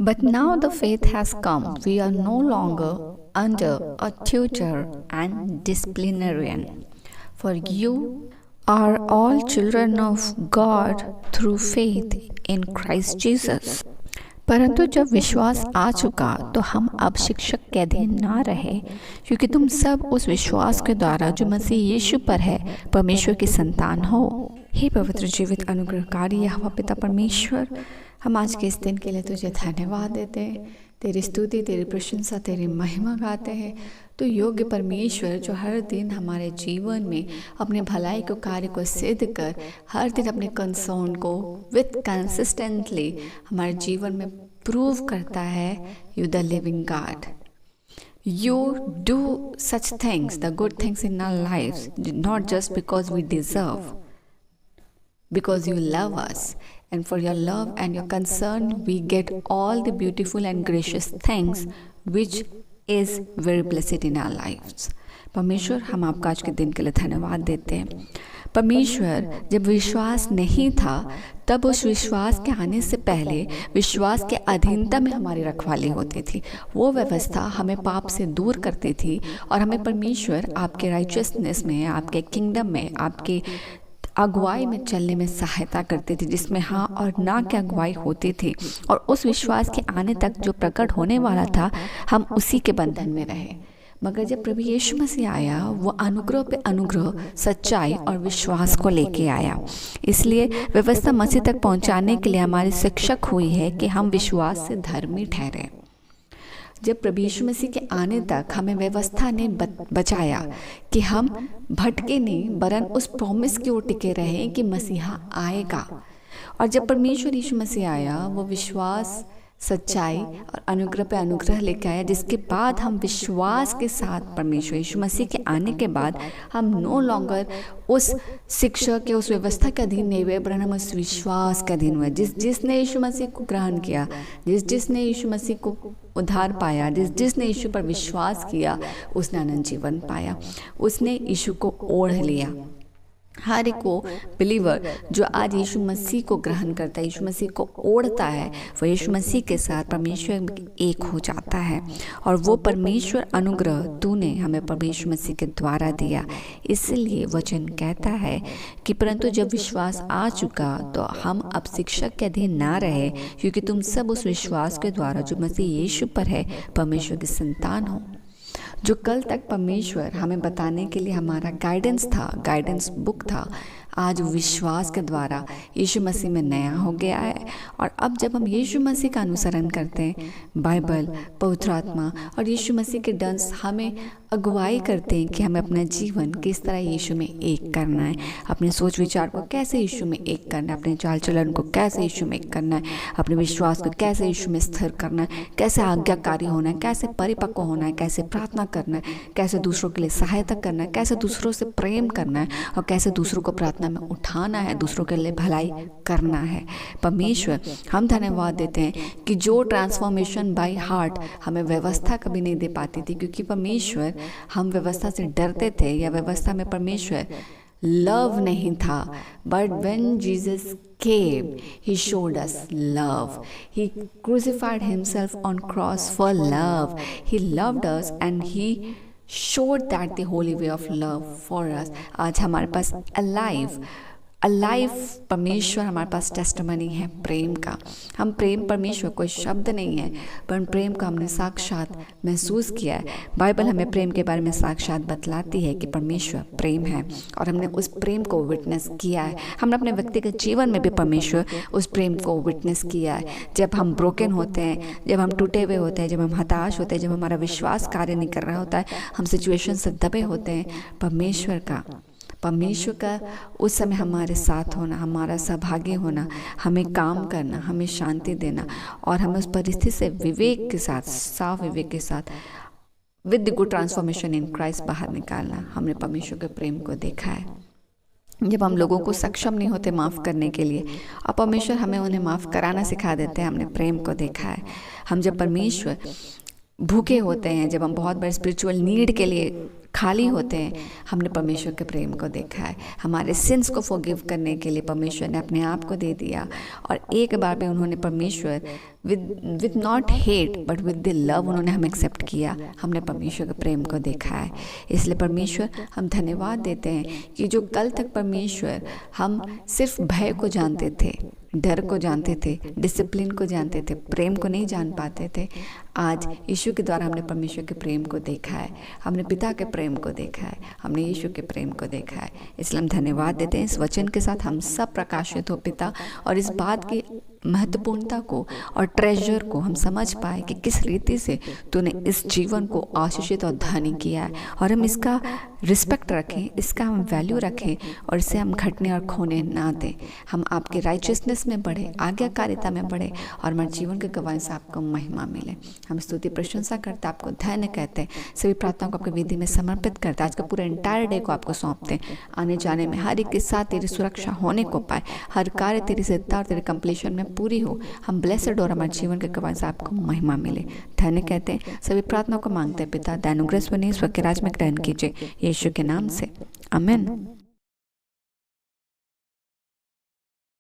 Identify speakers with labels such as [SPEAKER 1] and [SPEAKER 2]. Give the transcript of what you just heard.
[SPEAKER 1] But now the faith has come. We are no longer under a tutor and disciplinarian. For you are all children of God through faith in Christ Jesus. परंतु जब विश्वास आ चुका तो हम अब शिक्षक के अधीन ना रहे, क्योंकि तुम सब उस विश्वास के द्वारा जो मसीह यीशु पर है परमेश्वर की संतान हो। हे पवित्र जीवित अनुग्रहकारी यहोवा पिता परमेश्वर, हम आज के इस दिन के लिए तुझे धन्यवाद देते हैं। तेरी स्तुति, तेरी प्रशंसा, तेरी महिमा गाते हैं। तो योग्य परमेश्वर जो हर दिन हमारे जीवन में अपने भलाई को कार्य को सिद्ध कर हर दिन अपने कंसर्न को विथ कंसिस्टेंटली हमारे जीवन में प्रूव करता है, you the living God. You do such things, the good things in our lives, not just because we deserve, because you love us. And for your love and your concern, we get all the beautiful and gracious things which is very blessed in our lives. परमेश्वर, हम आपका आज के दिन के लिए धन्यवाद देते हैं। परमेश्वर, जब विश्वास नहीं था तब उस विश्वास के आने से पहले विश्वास के अधीनता में हमारी रखवाली होती थी। वो व्यवस्था हमें पाप से दूर करती थी और हमें परमेश्वर आपके राइचियसनेस में, आपके किंगडम में, आपके अगुवाई में चलने में सहायता करती थी, जिसमें हाँ और ना की अगुवाई होती थी। और उस विश्वास के आने तक जो प्रकट होने वाला था, हम उसी के बंधन में रहे। मगर जब प्रभु यीशु मसीह आया, वो अनुग्रह पे अनुग्रह, सच्चाई और विश्वास को लेके आया। इसलिए व्यवस्था मसीह तक पहुंचाने के लिए हमारी शिक्षक हुई है कि हम विश्वास से धर्मी ठहरे। जब प्रभु यीशु मसीह के आने तक हमें व्यवस्था ने बचाया कि हम भटके नहीं, वरन उस प्रॉमिस की ओर टिके रहे कि मसीहा आएगा। और जब परमेश्वर यीशु मसीह आया, वो विश्वास, सच्चाई और अनुग्रह पे अनुग्रह लेके आया, जिसके बाद हम विश्वास के साथ परमेश्वर यीशु मसीह के आने के बाद हम नो लॉन्गर उस शिक्षा के, उस व्यवस्था के अधीन नहीं हुए, वरन हम उस विश्वास के अधीन हुए। जिसने यीशु मसीह को ग्रहण किया, जिसने यीशु मसीह को उद्धार पाया, जिसने यीशु पर विश्वास किया, उसने अनंत जीवन पाया। उसने यीशु को ओढ़ लिया। हर एक वो बिलीवर जो आज यीशु मसीह को ग्रहण करता है, यीशु मसीह को ओढ़ता है, वो यीशु मसीह के साथ परमेश्वर एक हो जाता है। और वो परमेश्वर अनुग्रह तूने हमें परमेश्वर मसीह के द्वारा दिया। इसलिए वचन कहता है कि परंतु जब विश्वास आ चुका तो हम अब शिक्षक के अधीन ना रहे, क्योंकि तुम सब उस विश्वास के द्वारा जो मसीह यीशु पर है परमेश्वर की संतान हो। जो कल तक परमेश्वर हमें बताने के लिए हमारा गाइडेंस था, गाइडेंस बुक था, आज विश्वास के द्वारा यीशु मसीह में नया हो गया है। और अब जब हम यीशु मसीह का अनुसरण करते हैं, बाइबल, पवित्र आत्मा और यीशु मसीह के डंस हमें अगुवाई करते हैं कि हमें अपना जीवन किस तरह यीशु में एक करना है, अपने सोच विचार को कैसे यीशु में एक करना है, अपने चाल चलन को कैसे यीशु में एक करना है, अपने विश्वास को कैसे यीशु में स्थिर करना है, कैसे आज्ञाकारी होना है, कैसे परिपक्व होना है, कैसे प्रार्थना करना है, कैसे दूसरों के लिए सहायता करना है, कैसे दूसरों से प्रेम करना है और कैसे दूसरों को प्रार्थना में उठाना है, दूसरों के लिए भलाई करना है। परमेश्वर, हम धन्यवाद देते हैं कि जो ट्रांसफॉर्मेशन बाय हार्ट हमें व्यवस्था कभी नहीं दे पाती थी, क्योंकि परमेश्वर हम व्यवस्था से डरते थे या व्यवस्था में परमेश्वर लव नहीं था। But when Jesus came, he showed us love. He crucified himself on cross for love. He loved us and he showed that the holy way of love for us. आज हमारे पास अलाइव परमेश्वर, हमारे पास testimony है प्रेम का। हम प्रेम, परमेश्वर कोई शब्द नहीं है, पर प्रेम को हमने साक्षात महसूस किया है। बाइबल हमें प्रेम के बारे में साक्षात बतलाती है कि परमेश्वर प्रेम है और हमने उस प्रेम को विटनेस किया है। हमने अपने व्यक्तिगत जीवन में भी परमेश्वर उस प्रेम को विटनेस किया है। जब हम ब्रोकन होते हैं, जब हम टूटे हुए होते हैं, जब हम हताश होते हैं, जब हमारा विश्वास कार्य नहीं कर रहा होता है, हम सिचुएशन से दबे होते हैं, परमेश्वर का उस समय हमारे साथ होना, हमारा सहभागी होना, हमें काम करना, हमें शांति देना और हमें उस परिस्थिति से विवेक के साथ, साफ विवेक के साथ with the good transformation in Christ बाहर निकालना। हमने परमेश्वर के प्रेम को देखा है। जब हम लोगों को सक्षम नहीं होते माफ़ करने के लिए, और परमेश्वर हमें उन्हें माफ़ कराना सिखा देते हैं, हमने प्रेम को देखा है। हम जब परमेश्वर भूखे होते हैं, जब हम बहुत बड़े स्पिरिचुअल नीड के लिए खाली होते हैं, हमने परमेश्वर के प्रेम को देखा है। हमारे सिंस को फॉरगिव करने के लिए परमेश्वर ने अपने आप को दे दिया, और एक बार में उन्होंने परमेश्वर with not hate but with the love उन्होंने हमें एक्सेप्ट किया। हमने परमेश्वर के प्रेम को देखा है। इसलिए परमेश्वर हम धन्यवाद देते हैं कि जो कल तक परमेश्वर हम सिर्फ भय को जानते थे, डर को जानते थे, डिसिप्लिन को जानते थे, प्रेम को नहीं जान पाते थे, आज यीशु के द्वारा हमने परमेश्वर के प्रेम को देखा है, हमने पिता के प्रेम को देखा है, हमने यीशु के प्रेम को देखा है। इसलिए हम धन्यवाद देते हैं। इस वचन के साथ हम सब प्रकाशित हो पिता, और इस बात की महत्वपूर्णता को और ट्रेजर को हम समझ पाए कि किस रीति से तूने इस जीवन को आशीषित और धनी किया है, और हम इसका रिस्पेक्ट रखें, इसका हम वैल्यू रखें, और इसे हम घटने और खोने ना दें। हम आपके राइचियसनेस में बढ़े, आज्ञाकारिता में बढ़े, और हमारे जीवन के गवाही से आपको महिमा मिले। हम स्तुति प्रशंसा करते, आपको धन्य कहते हैं, सभी प्रार्थनाओं को आपकी विधि में समर्पित करते हैं। आज का पूरा एंटायर डे को आपको सौंपते हैं। आने जाने में हर एक के साथ तेरी सुरक्षा होने को पाए, हर कार्य तेरी सिद्धता और तेरे कंप्लीशन में पूरी हो। हम ब्लेसड और हमारे जीवन के गवाही से आपको महिमा मिले। धन्य कहते हैं, सभी प्रार्थनाओं को मांगते हैं पिता, दयानुग्रह बने, स्वर्ग के राज में ग्रहण कीजिए, यीशु के नाम से, आमीन।